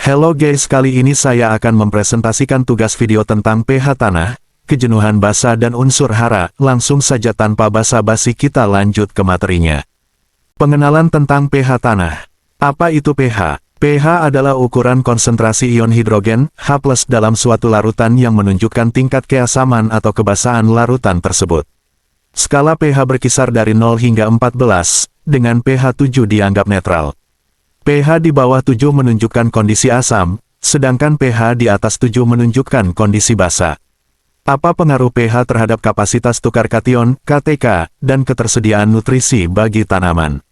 Hello guys, kali ini saya akan mempresentasikan tugas video tentang pH tanah, kejenuhan basa dan unsur hara. Langsung saja tanpa basa-basi kita lanjut ke materinya. Pengenalan tentang pH tanah. Apa itu pH? pH adalah ukuran konsentrasi ion hidrogen H+ dalam suatu larutan yang menunjukkan tingkat keasaman atau kebasahan larutan tersebut. Skala pH berkisar dari 0 hingga 14, dengan pH 7 dianggap netral. pH di bawah 7 menunjukkan kondisi asam, sedangkan pH di atas 7 menunjukkan kondisi basa. Apa pengaruh pH terhadap kapasitas tukar kation, KTK, dan ketersediaan nutrisi bagi tanaman?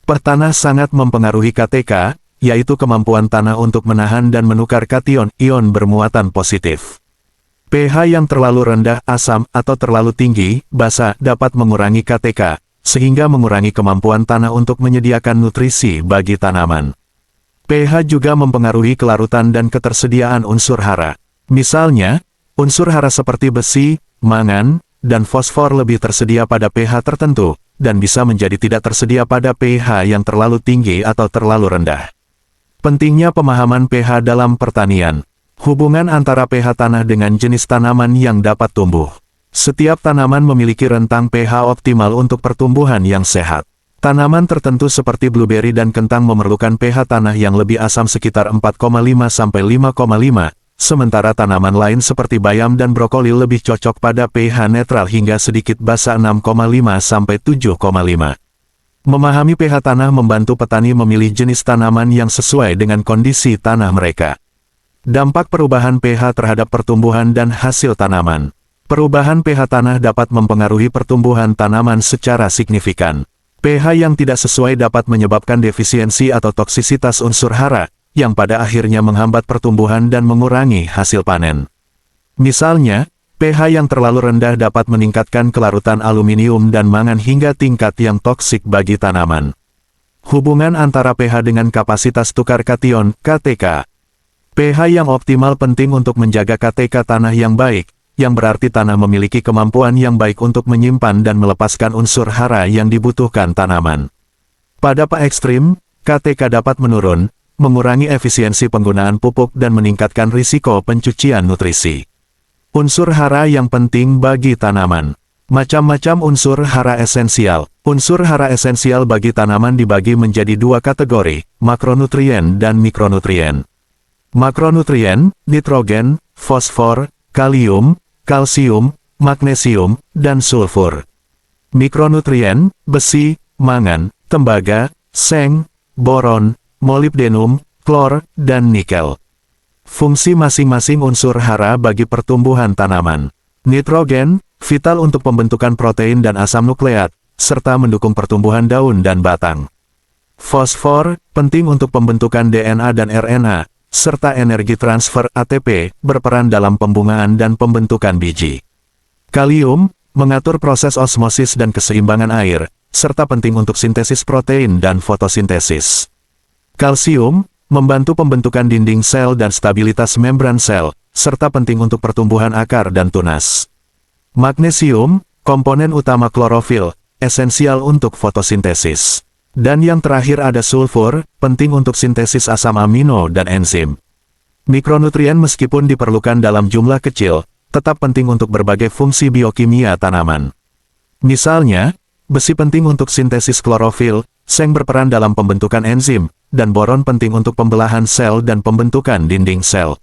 pH tanah sangat mempengaruhi KTK, yaitu kemampuan tanah untuk menahan dan menukar kation, ion bermuatan positif. pH yang terlalu rendah, asam, atau terlalu tinggi, basa, dapat mengurangi KTK, sehingga mengurangi kemampuan tanah untuk menyediakan nutrisi bagi tanaman. pH juga mempengaruhi kelarutan dan ketersediaan unsur hara. Misalnya, unsur hara seperti besi, mangan, dan fosfor lebih tersedia pada pH tertentu, dan bisa menjadi tidak tersedia pada pH yang terlalu tinggi atau terlalu rendah. Pentingnya pemahaman pH dalam pertanian. Hubungan antara pH tanah dengan jenis tanaman yang dapat tumbuh. Setiap tanaman memiliki rentang pH optimal untuk pertumbuhan yang sehat. Tanaman tertentu seperti blueberry dan kentang memerlukan pH tanah yang lebih asam sekitar 4,5 sampai 5,5, sementara tanaman lain seperti bayam dan brokoli lebih cocok pada pH netral hingga sedikit basa 6,5 sampai 7,5. Memahami pH tanah membantu petani memilih jenis tanaman yang sesuai dengan kondisi tanah mereka. Dampak perubahan pH terhadap pertumbuhan dan hasil tanaman. Perubahan pH tanah dapat mempengaruhi pertumbuhan tanaman secara signifikan. pH yang tidak sesuai dapat menyebabkan defisiensi atau toksisitas unsur hara, yang pada akhirnya menghambat pertumbuhan dan mengurangi hasil panen. Misalnya, pH yang terlalu rendah dapat meningkatkan kelarutan aluminium dan mangan hingga tingkat yang toksik bagi tanaman. Hubungan antara pH dengan kapasitas tukar kation, KTK. pH yang optimal penting untuk menjaga KTK tanah yang baik, yang berarti tanah memiliki kemampuan yang baik untuk menyimpan dan melepaskan unsur hara yang dibutuhkan tanaman. Pada pH ekstrim, KTK dapat menurun, mengurangi efisiensi penggunaan pupuk dan meningkatkan risiko pencucian nutrisi. Unsur hara yang penting bagi tanaman. Macam-macam unsur hara esensial. Unsur hara esensial bagi tanaman dibagi menjadi dua kategori, makronutrien dan mikronutrien. Makronutrien, nitrogen, fosfor, kalium, kalsium, magnesium, dan sulfur. Mikronutrien, besi, mangan, tembaga, seng, boron, molibdenum, klor, dan nikel. Fungsi masing-masing unsur hara bagi pertumbuhan tanaman. Nitrogen, vital untuk pembentukan protein dan asam nukleat, serta mendukung pertumbuhan daun dan batang. Fosfor, penting untuk pembentukan DNA dan RNA, serta energi transfer ATP, berperan dalam pembungaan dan pembentukan biji. Kalium, mengatur proses osmosis dan keseimbangan air, serta penting untuk sintesis protein dan fotosintesis. Kalsium, membantu pembentukan dinding sel dan stabilitas membran sel, serta penting untuk pertumbuhan akar dan tunas. Magnesium, komponen utama klorofil, esensial untuk fotosintesis. Dan yang terakhir ada sulfur, penting untuk sintesis asam amino dan enzim. Mikronutrien meskipun diperlukan dalam jumlah kecil, tetap penting untuk berbagai fungsi biokimia tanaman. Misalnya, besi penting untuk sintesis klorofil, seng berperan dalam pembentukan enzim, dan boron penting untuk pembelahan sel dan pembentukan dinding sel.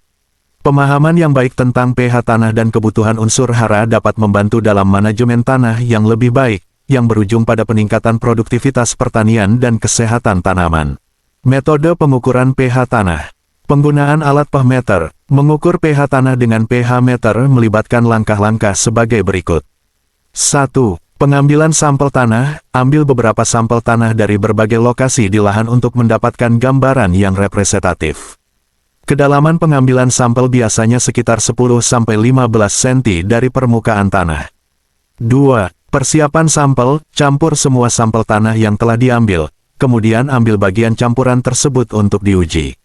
Pemahaman yang baik tentang pH tanah dan kebutuhan unsur hara dapat membantu dalam manajemen tanah yang lebih baik, yang berujung pada peningkatan produktivitas pertanian dan kesehatan tanaman. Metode pengukuran pH tanah. Penggunaan alat pH meter. Mengukur pH tanah dengan pH meter melibatkan langkah-langkah sebagai berikut. 1. Pengambilan sampel tanah. Ambil beberapa sampel tanah dari berbagai lokasi di lahan untuk mendapatkan gambaran yang representatif. Kedalaman pengambilan sampel biasanya sekitar 10-15 cm dari permukaan tanah. 2. Persiapan sampel, campur semua sampel tanah yang telah diambil, kemudian ambil bagian campuran tersebut untuk diuji.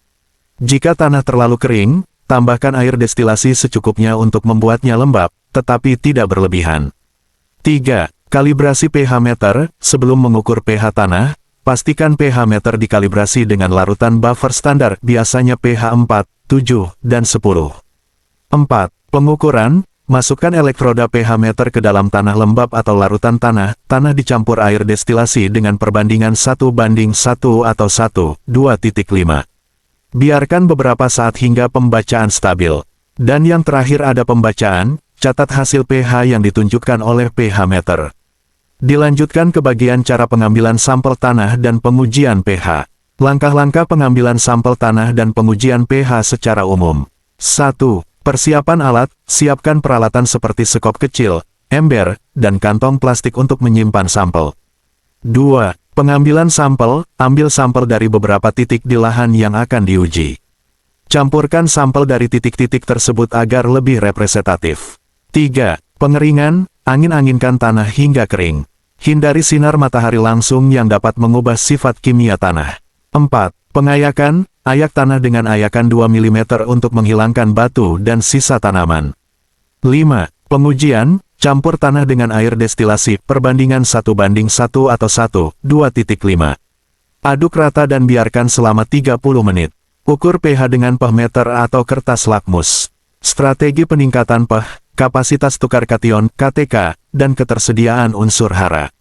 Jika tanah terlalu kering, tambahkan air destilasi secukupnya untuk membuatnya lembab, tetapi tidak berlebihan. 3. Kalibrasi pH meter. Sebelum mengukur pH tanah, pastikan pH meter dikalibrasi dengan larutan buffer standar, biasanya pH 4, 7, dan 10. 4. Pengukuran, masukkan elektroda pH meter ke dalam tanah lembab atau larutan tanah, tanah dicampur air destilasi dengan perbandingan 1:1 atau 1:2.5. Biarkan beberapa saat hingga pembacaan stabil. Dan yang terakhir ada pembacaan, catat hasil pH yang ditunjukkan oleh pH meter. Dilanjutkan ke bagian cara pengambilan sampel tanah dan pengujian pH. Langkah-langkah pengambilan sampel tanah dan pengujian pH secara umum. 1. Persiapan alat, siapkan peralatan seperti sekop kecil, ember, dan kantong plastik untuk menyimpan sampel. 2. Pengambilan sampel, ambil sampel dari beberapa titik di lahan yang akan diuji. Campurkan sampel dari titik-titik tersebut agar lebih representatif. 3. Pengeringan, angin-anginkan tanah hingga kering. Hindari sinar matahari langsung yang dapat mengubah sifat kimia tanah. 4. Pengayakan, ayak tanah dengan ayakan 2 mm untuk menghilangkan batu dan sisa tanaman. 5. Pengujian, campur tanah dengan air destilasi, perbandingan 1:1 atau 1:2.5. Aduk rata dan biarkan selama 30 menit. Ukur pH dengan pH meter atau kertas lakmus. Strategi peningkatan pH, kapasitas tukar kation, KTK, dan ketersediaan unsur hara.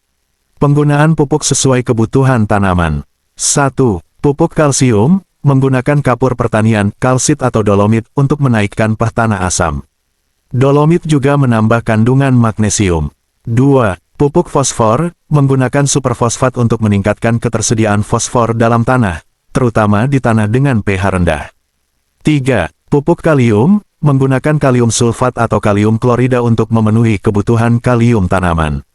Penggunaan pupuk sesuai kebutuhan tanaman. 1. Pupuk kalsium, menggunakan kapur pertanian, kalsit atau dolomit untuk menaikkan pH tanah asam. Dolomit juga menambah kandungan magnesium. 2. Pupuk fosfor, menggunakan superfosfat untuk meningkatkan ketersediaan fosfor dalam tanah, terutama di tanah dengan pH rendah. 3. Pupuk kalium, menggunakan kalium sulfat atau kalium klorida untuk memenuhi kebutuhan kalium tanaman.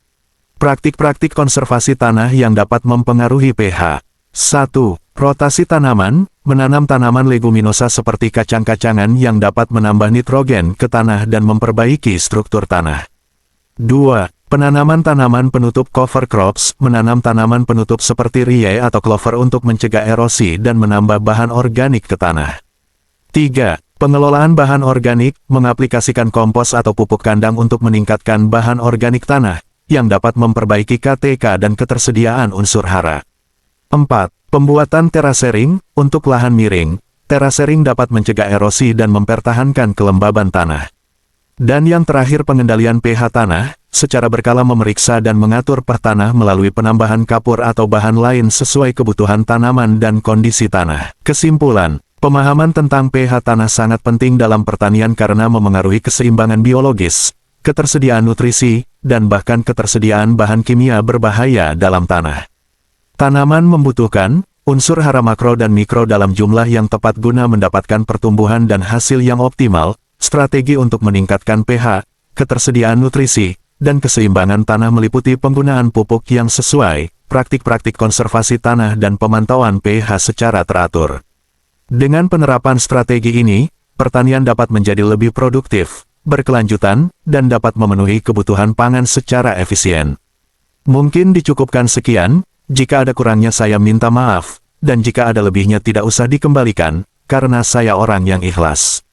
Praktik-praktik konservasi tanah yang dapat mempengaruhi pH. 1. Rotasi tanaman, menanam tanaman leguminosa seperti kacang-kacangan yang dapat menambah nitrogen ke tanah dan memperbaiki struktur tanah. 2. Penanaman tanaman penutup cover crops, menanam tanaman penutup seperti rye atau clover untuk mencegah erosi dan menambah bahan organik ke tanah. 3. Pengelolaan bahan organik, mengaplikasikan kompos atau pupuk kandang untuk meningkatkan bahan organik tanah, yang dapat memperbaiki KTK dan ketersediaan unsur hara. 4. Pembuatan terasering, untuk lahan miring, terasering dapat mencegah erosi dan mempertahankan kelembaban tanah. Dan yang terakhir pengendalian pH tanah, secara berkala memeriksa dan mengatur pH tanah melalui penambahan kapur atau bahan lain sesuai kebutuhan tanaman dan kondisi tanah. Kesimpulan, pemahaman tentang pH tanah sangat penting dalam pertanian karena memengaruhi keseimbangan biologis, ketersediaan nutrisi, dan bahkan ketersediaan bahan kimia berbahaya dalam tanah. Tanaman membutuhkan unsur hara makro dan mikro dalam jumlah yang tepat guna mendapatkan pertumbuhan dan hasil yang optimal. Strategi untuk meningkatkan pH, ketersediaan nutrisi, dan keseimbangan tanah meliputi penggunaan pupuk yang sesuai, praktik-praktik konservasi tanah dan pemantauan pH secara teratur. Dengan penerapan strategi ini, pertanian dapat menjadi lebih produktif, berkelanjutan, dan dapat memenuhi kebutuhan pangan secara efisien. Mungkin dicukupkan sekian, jika ada kurangnya saya minta maaf, dan jika ada lebihnya tidak usah dikembalikan, karena saya orang yang ikhlas.